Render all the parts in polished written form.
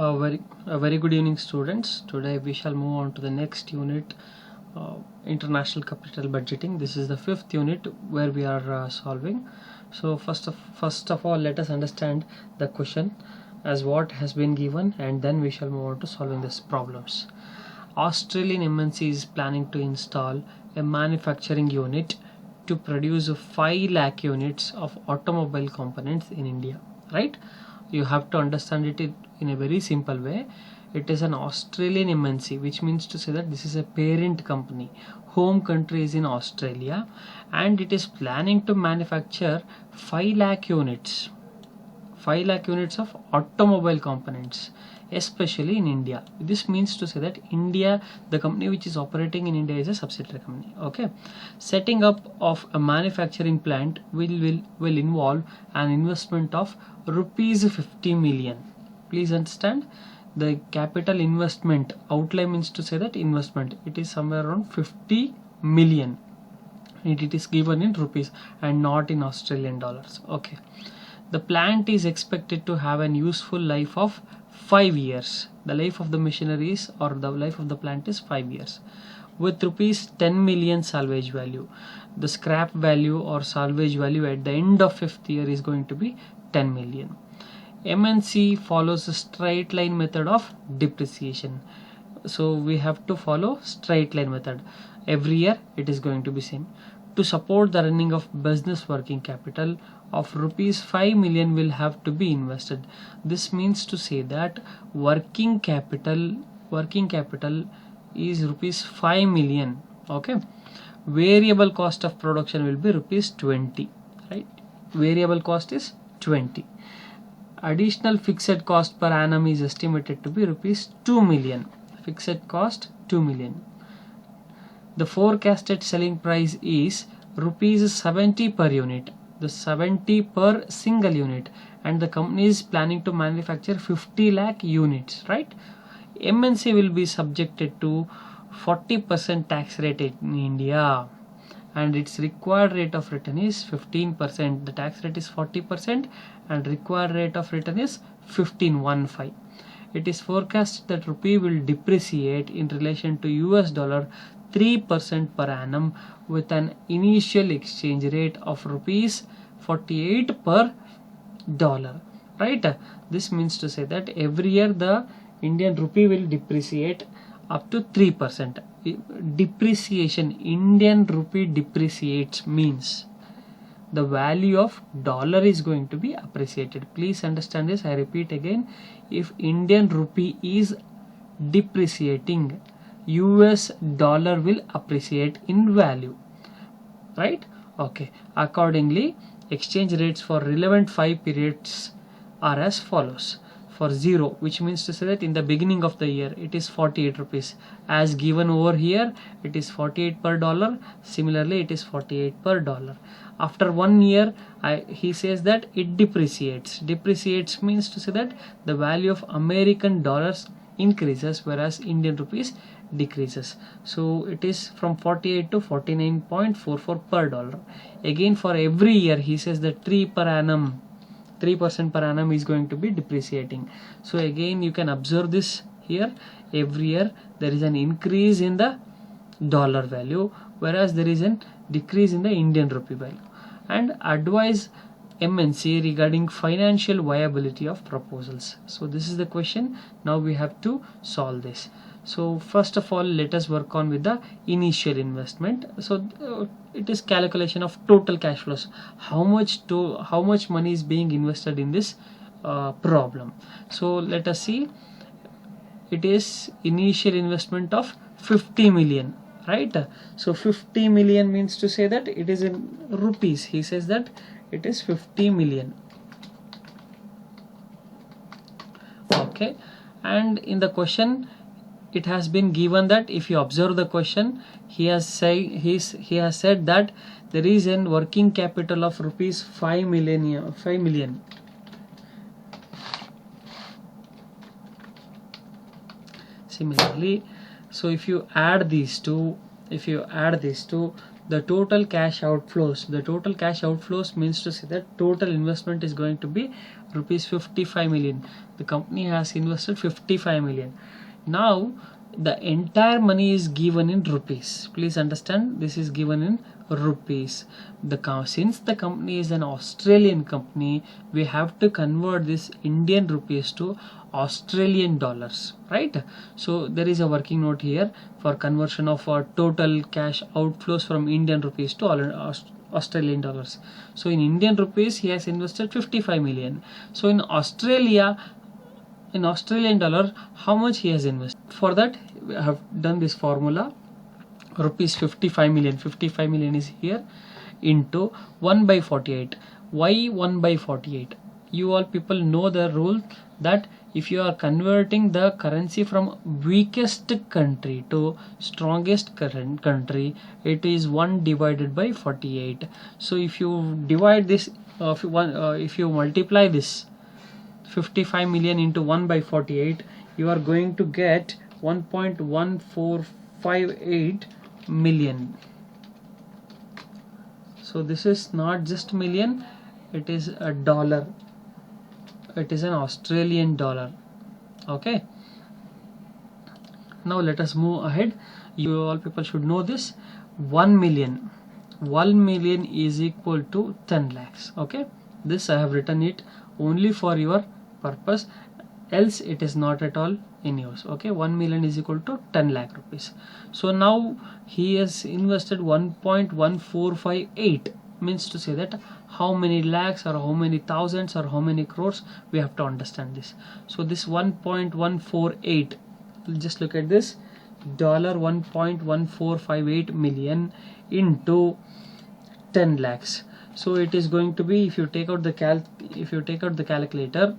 A very good evening, students. Today we shall move on to the next unit, international capital budgeting. This is the fifth unit where we are solving. So first of all, let us understand the question as what has been given, and then we shall move on to solving these problems. Australian MNC is planning to install a manufacturing unit to produce 5 lakh units of automobile components in India, right? You have to understand it in a very simple way. It is an Australian MNC, which means to say that this is a parent company. Home country is in Australia, and it is planning to manufacture 5 lakh units. 5 lakh units of automobile components, especially in India. This means to say that India, the company which is operating in India, is a subsidiary company. Okay, setting up of a manufacturing plant will involve an investment of rupees 50 million. Please understand, the capital investment outlay means to say that investment, it is somewhere around 50 million. It is given in rupees and not in Australian dollars. Okay, the plant is expected to have an useful life of 5 years. The life of the machineries or the life of the plant is 5 years, with rupees 10 million salvage value. The scrap value or salvage value at the end of 5th year is going to be 10 million. MNC follows a straight line method of depreciation. So we have to follow straight line method. Every year it is going to be same. To support the running of business, working capital of rupees 5 million will have to be invested. This means to say that working capital is rupees 5 million. Okay, variable cost of production will be rupees 20, right? Variable cost is 20. Additional fixed cost per annum is estimated to be rupees 2 million. Fixed cost 2 million. The forecasted selling price is rupees 70 per unit. The 70 per single unit, and the company is planning to manufacture 50 lakh units, right? MNC will be subjected to 40% tax rate in India, and its required rate of return is 15%. The tax rate is 40% and required rate of return is 15. It is forecast that rupee will depreciate in relation to US dollar 3% per annum, with an initial exchange rate of rupees 48 per dollar, right? This means to say that every year the Indian rupee will depreciate up to 3%. Depreciation, Indian rupee depreciates means the value of dollar is going to be appreciated. Please understand this. I repeat again, if Indian rupee is depreciating, US dollar will appreciate in value, right? Okay, accordingly exchange rates for relevant 5 periods are as follows. For 0, which means to say that in the beginning of the year it is 48 rupees, as given over here it is 48 per dollar. Similarly it is 48 per dollar. After 1 year he says that it depreciates. Depreciates means to say that the value of American dollars increases, whereas Indian rupees decreases. So it is from 48 to 49.44 per dollar. Again, for every year he says that 3% per annum is going to be depreciating. So again you can observe this here. Every year there is an increase in the dollar value, whereas there is a decrease in the Indian rupee value. And advise MNC regarding financial viability of proposals. So this is the question. Now we have to solve this. So first of all, let us work on with the initial investment. So it is calculation of total cash flows. How much money is being invested in this problem. So let us see. It is initial investment of 50 million, right? So 50 million means to say that it is in rupees. He says that it is 50 million. Okay, and in the question it has been given that, if you observe the question, he has said that there is a working capital of rupees 5 million. Similarly, so if you add these two, the total cash outflows. The total cash outflows means to say that total investment is going to be rupees 55 million. The company has invested 55 million. Now the entire money is given in rupees. Please understand, this is given in rupees. Since the company is an Australian company, we have to convert this Indian rupees to Australian dollars, right? So there is a working note here for conversion of total cash outflows from Indian rupees to Australian dollars. So in Indian rupees he has invested 55 million. So in Australian dollar, how much he has invested? For that we have done this formula, rupees 55 million is here, into 1 by 48. Why 1 by 48? You all people know the rule that if you are converting the currency from weakest country to strongest country, it is 1 divided by 48. So if you divide this, if you multiply this 55 million into 1 by 48, you are going to get 1.1458 million. So this is not just million, it is a dollar, it is an Australian dollar. Okay, now let us move ahead. You all people should know this. 1 million is equal to 10 lakhs. Okay, this I have written it only for your purpose, else it is not at all in use. Okay, 1 million is equal to 10 lakh rupees. So now he has invested 1.1458, means to say that how many lakhs or how many thousands or how many crores, we have to understand this. So this 1.148, just look at this, $1.1458 million into 10 lakhs. So it is going to be, if you take out the calculator,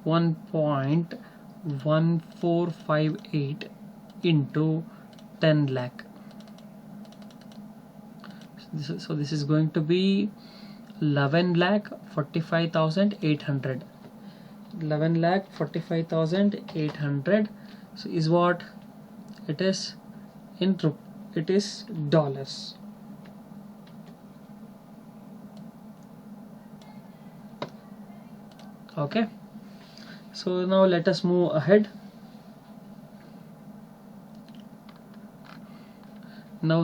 1.1458 into 10 lakh. So this is going to be 11,45,800. 11,45,800. So is what it is in it is dollars. Okay, so now let us move ahead. Now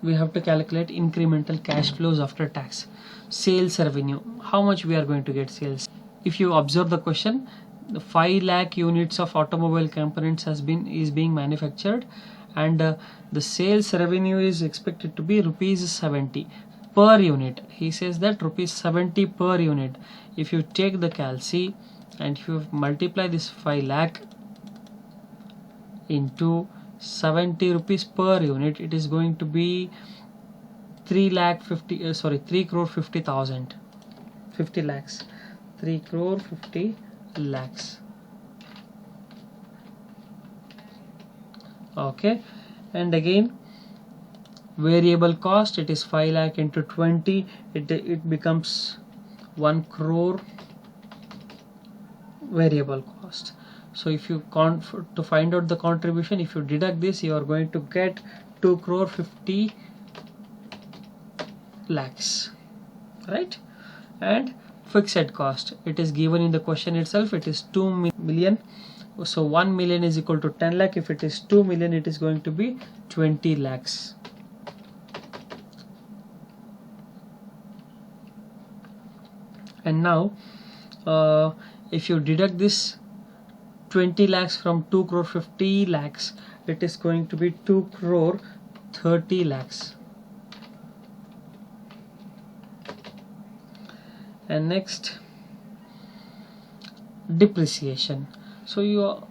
we have to calculate incremental cash flows after tax. Sales revenue, how much we are going to get sales. If you observe the question, the 5 lakh units of automobile components is being manufactured, and the sales revenue is expected to be rupees 70 per unit. He says that rupees 70 per unit. If you take the calci and if you multiply this 5 lakh into 70 rupees per unit, it is going to be 3 crore 50,000, 50 lakhs, 3 crore 50 lakhs. Okay, and again variable cost, it is 5 lakh into 20, it becomes 1 crore variable cost. So if you to find out the contribution, if you deduct this, you are going to get 2 crore 50 lakhs, right? And fixed cost, it is given in the question itself, it is 2 million. So 1 million is equal to 10 lakh. If it is 2 million, it is going to be 20 lakhs. And now if you deduct this 20 lakhs from 2 crore 50 lakhs, it is going to be 2 crore 30 lakhs. And next, depreciation. So you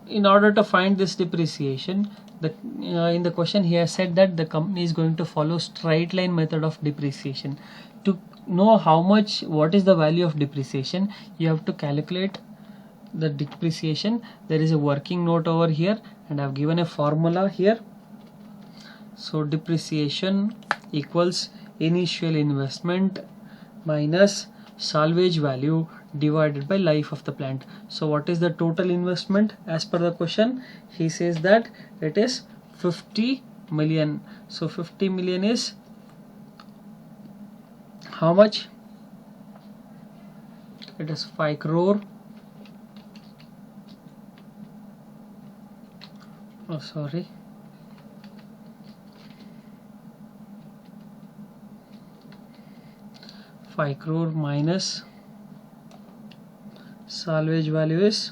in order to find this depreciation, in the question he has said that the company is going to follow straight line method of depreciation. To know what is the value of depreciation, you have to calculate the depreciation. There is a working note over here, and I have given a formula here. So depreciation equals initial investment minus salvage value divided by life of the plant. So what is the total investment as per the question? He says that it is 50 million. So 50 million is how much? It is 5 crore. Oh, sorry. Five crore minus salvage value is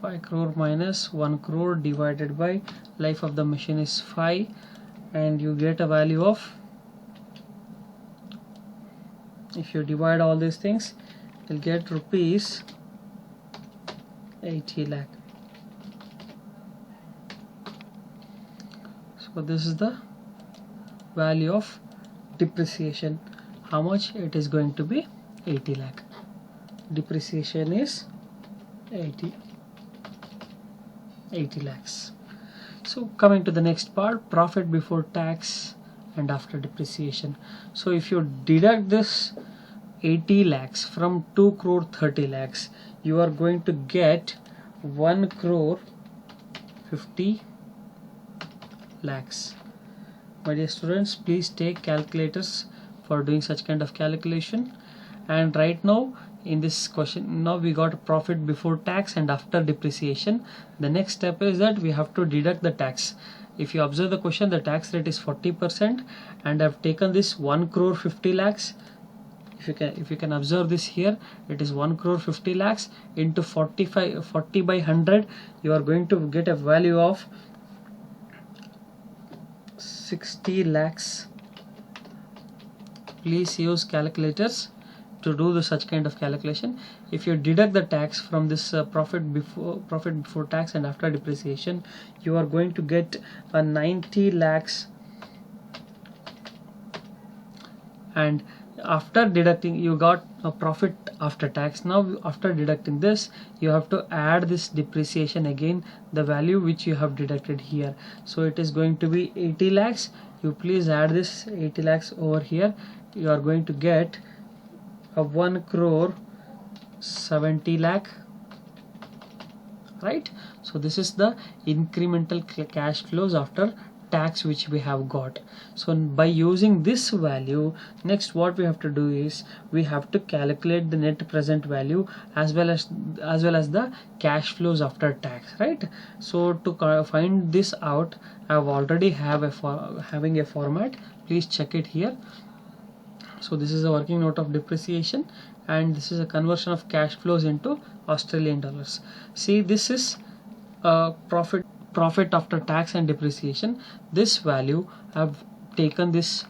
5 crore minus 1 crore divided by life of the machine is 5, and you get a value of, if you divide all these things, you'll get rupees 80 lakh. So this is the value of depreciation. How much? It is going to be 80 lakh. Depreciation is 80 lakhs. So coming to the next part, profit before tax and after depreciation. So if you deduct this 80 lakhs from 2 crore 30 lakhs, you are going to get 1 crore 50 lakhs. My dear students, please take calculators for doing such kind of calculation. And right now in this question, now we got profit before tax and after depreciation. The next step is that we have to deduct the tax. If you observe the question, the tax rate is 40%, and I've taken this 1 crore 50 lakhs. If you can observe this here, it is 1 crore 50 lakhs into 40 by 100. You are going to get a value of 60 lakhs. Please use calculators to do such kind of calculation. If you deduct the tax from this profit before tax and after depreciation, you are going to get a 90 lakhs. And after deducting, you got a profit after tax. Now after deducting this, you have to add this depreciation again, the value which you have deducted here. So it is going to be 80 lakhs. You please add this 80 lakhs over here. You are going to get a 1 crore 70 lakh, right? So this is the incremental cash flows after tax which we have got. So by using this value, next what we have to do is we have to calculate the net present value as well as the cash flows after tax, right? So to find this out, I have already having a format. Please check it here. So this is a working note of depreciation, and this is a conversion of cash flows into Australian dollars. See, this is profit after tax and depreciation. This value I have taken this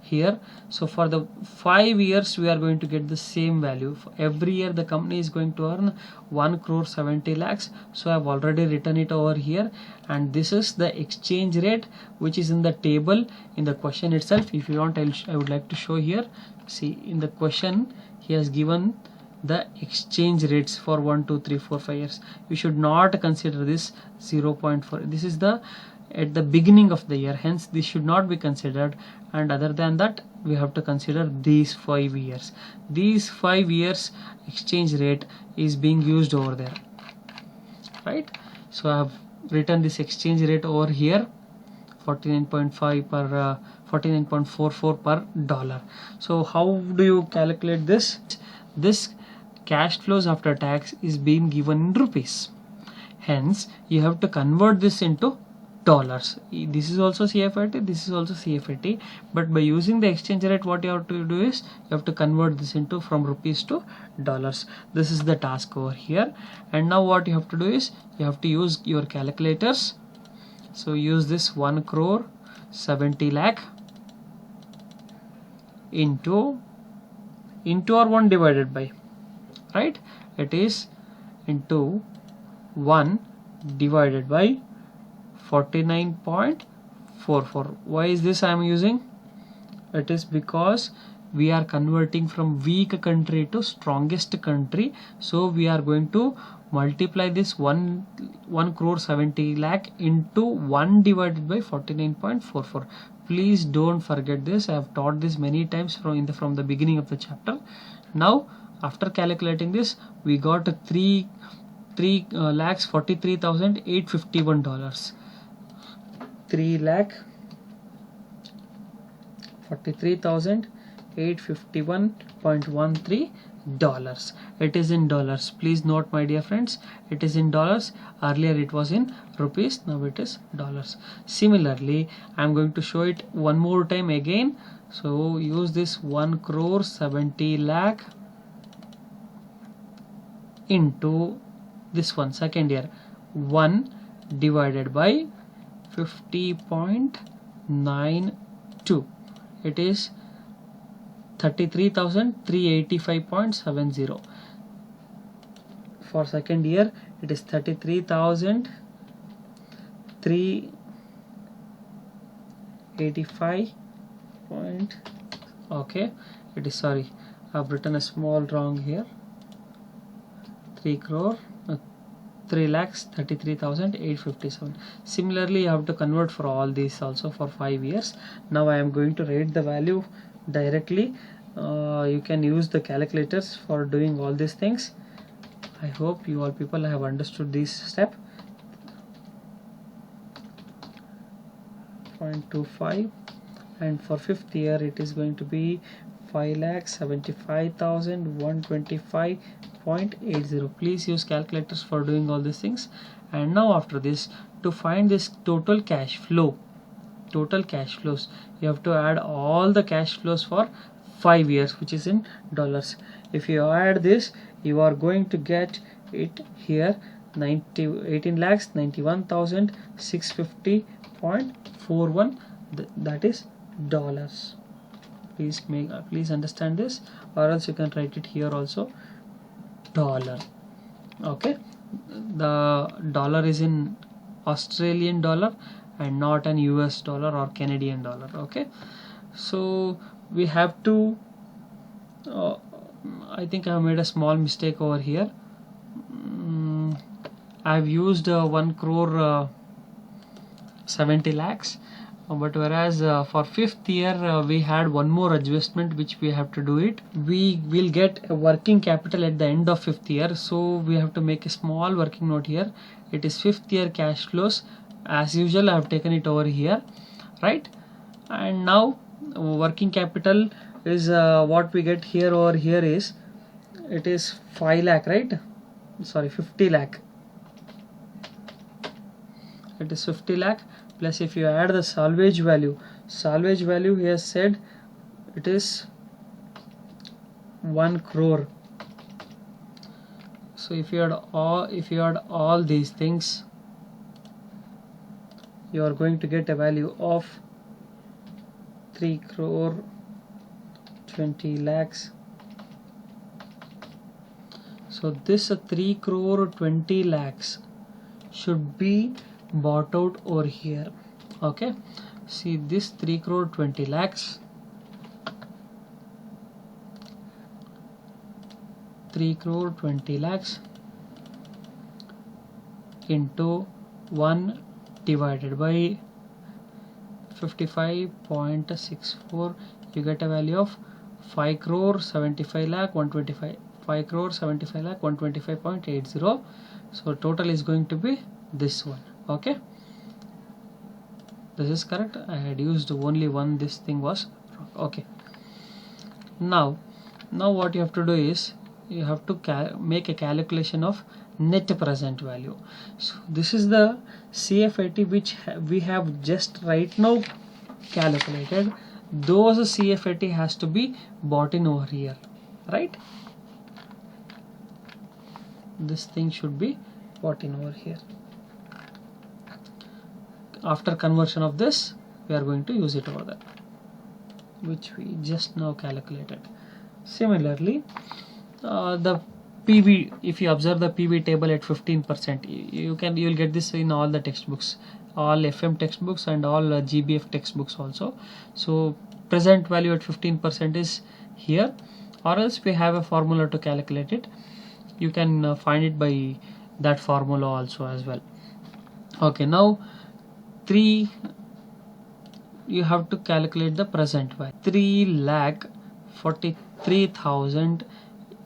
here. So for the 5 years we are going to get the same value. For every year the company is going to earn 1 crore 70 lakhs. So I have already written it over here, and this is the exchange rate which is in the table in the question itself. If you want, I would like to show here. See, in the question he has given the exchange rates for 1, 2, 3, 4, 5 years. You should not consider this 0.4. This is the at the beginning of the year, hence this should not be considered. And other than that, we have to consider these 5 years. These 5 years exchange rate is being used over there, right? So I have written this exchange rate over here, 49.5 per 49.44 per dollar. So how do you calculate this? This cash flows after tax is being given in rupees, hence you have to convert this into dollars. This is also CFIT, this is also CFIT, but by using the exchange rate, what you have to do is you have to convert this into from rupees to dollars. This is the task over here. And now what you have to do is you have to use your calculators. So use this 1 crore 70 lakh into or 1 divided by, right? It is into 1 divided by 49.44. Why is this I am using? It is because we are converting from weak country to strongest country. So we are going to multiply this 1 crore 70 lakh into 1 divided by 49.44. Please don't forget this. I have taught this many times from the beginning of the chapter. Now After calculating this, we got three lakhs $43,851. 3,43,851.13 dollars. It is in dollars. Please note, my dear friends, it is in dollars. Earlier it was in rupees, now it is dollars. Similarly, I am going to show it one more time again. So use this 1 crore 70 lakh into this one, second year, 1 divided by 50.92. it is 33,385.70. For second year it is 33,385 point, okay, it is, sorry, I've written a small wrong here, 3,33,857. Similarly, you have to convert for all these also for 5 years. Now I am going to write the value directly. You can use the calculators for doing all these things. I hope you all people have understood this step. 0.25, and for fifth year it is going to be 5,75,125.80. please use calculators for doing all these things. And now after this, to find this total cash flows, you have to add all the cash flows for 5 years, which is in dollars. If you add this, you are going to get it here, 18,91,650.41, that is dollars. Please understand this, or else you can write it here also, dollar. Okay, the dollar is in Australian dollar and not an US dollar or Canadian dollar. Okay, so we have to I think I have made a small mistake over here. I've used 1 crore 70 lakhs, but whereas for fifth year we had one more adjustment which we have to do it. We will get a working capital at the end of fifth year, so we have to make a small working note here. It is fifth year cash flows. As usual, I have taken it over here, right? And now working capital is what we get here over here is, it is 5 lakh, right? Sorry, 50 lakh. It is 50 lakh, plus if you add the salvage value he has said it is 1 crore. So if you add all these things, you are going to get a value of 3 crore 20 lakhs. So this 3 crore 20 lakhs should be bought out over here. Okay, see this 3 crore 20 lakhs, 3 crore 20 lakhs into 1 divided by 55.64, you get a value of 5 crore 75 lakh 125, 5 crore 75 lakh 125.80. so total is going to be this one. Okay, this is correct. I had used only one, this thing was wrong. Okay, now what you have to do is, you have to make a calculation of net present value. So this is the CFAT which we have just right now calculated. Those CFAT has to be bought in over here, right? This thing should be bought in over here. After conversion of this, we are going to use it over there, which we just now calculated. Similarly, the PV, if you observe the PV table at 15%, you will get this in all the textbooks, all FM textbooks and all GBF textbooks also. So present value at 15% is here, or else we have a formula to calculate it. You can find it by that formula also as well. Okay, now you have to calculate the present value, 3,43,851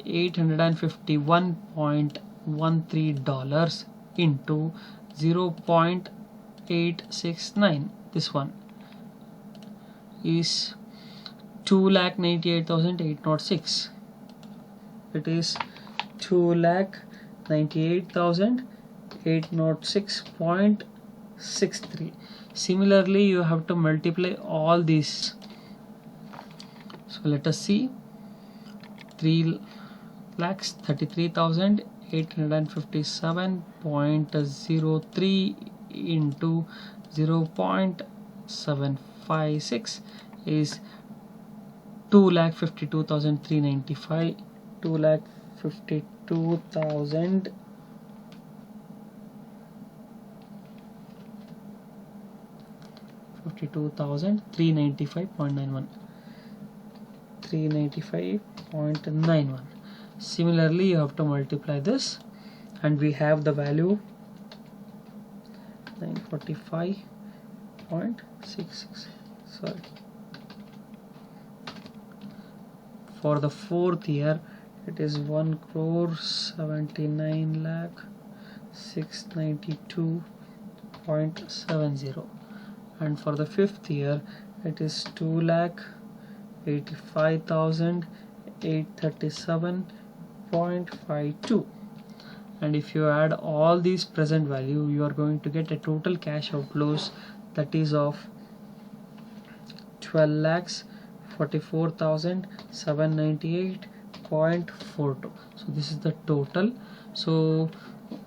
$851.13 into 0.869. This one is 2,98,806. It is 2,98,806.63. Similarly, you have to multiply all these. So let us see. 3,33,857.03 into 0.756 is 2,52,395. 2,52,395.91. 395.91. Similarly, you have to multiply this, and we have the value 945.66. Sorry. For the fourth year, it is 1,79,692.70, and for the fifth year, it is 2,85,837.52. and if you add all these present value, you are going to get a total cash outflows that is of 12,44,798.42. so this is the total. So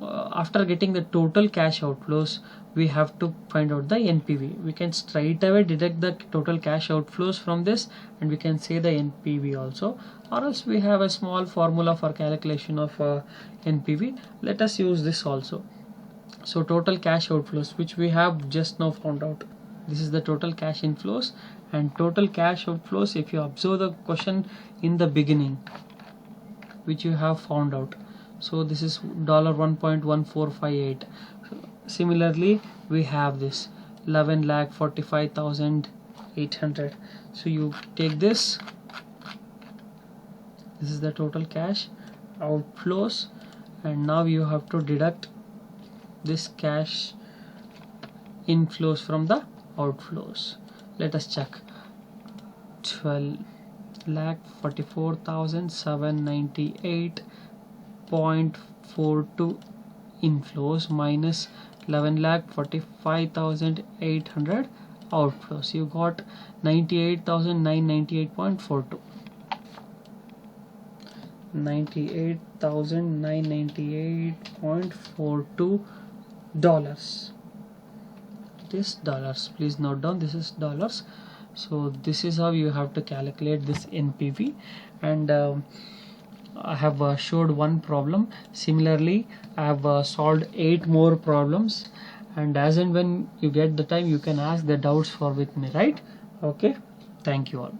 after getting the total cash outflows, we have to find out the NPV. We can straight away deduct the total cash outflows from this, and we can say the NPV also, or else we have a small formula for calculation of NPV. Let us use this also. So total cash outflows, which we have just now found out, this is the total cash inflows and total cash outflows. If you observe the question in the beginning, which you have found out, so this is $1.1458. Similarly, we have this 11,45,800. so you take this. This is the total cash outflows, and now you have to deduct this cash inflows from the outflows. Let us check. 12,44,798.42 inflows minus 11,45,800 outflows. You got 98,998.42. 98,998.42 dollars. It is dollars. Please note down, this is dollars. So this is how you have to calculate this NPV. And I have showed one problem. Similarly, I have solved 8 more problems, and as and when you get the time, you can ask the doubts for with me, right? Okay, thank you all.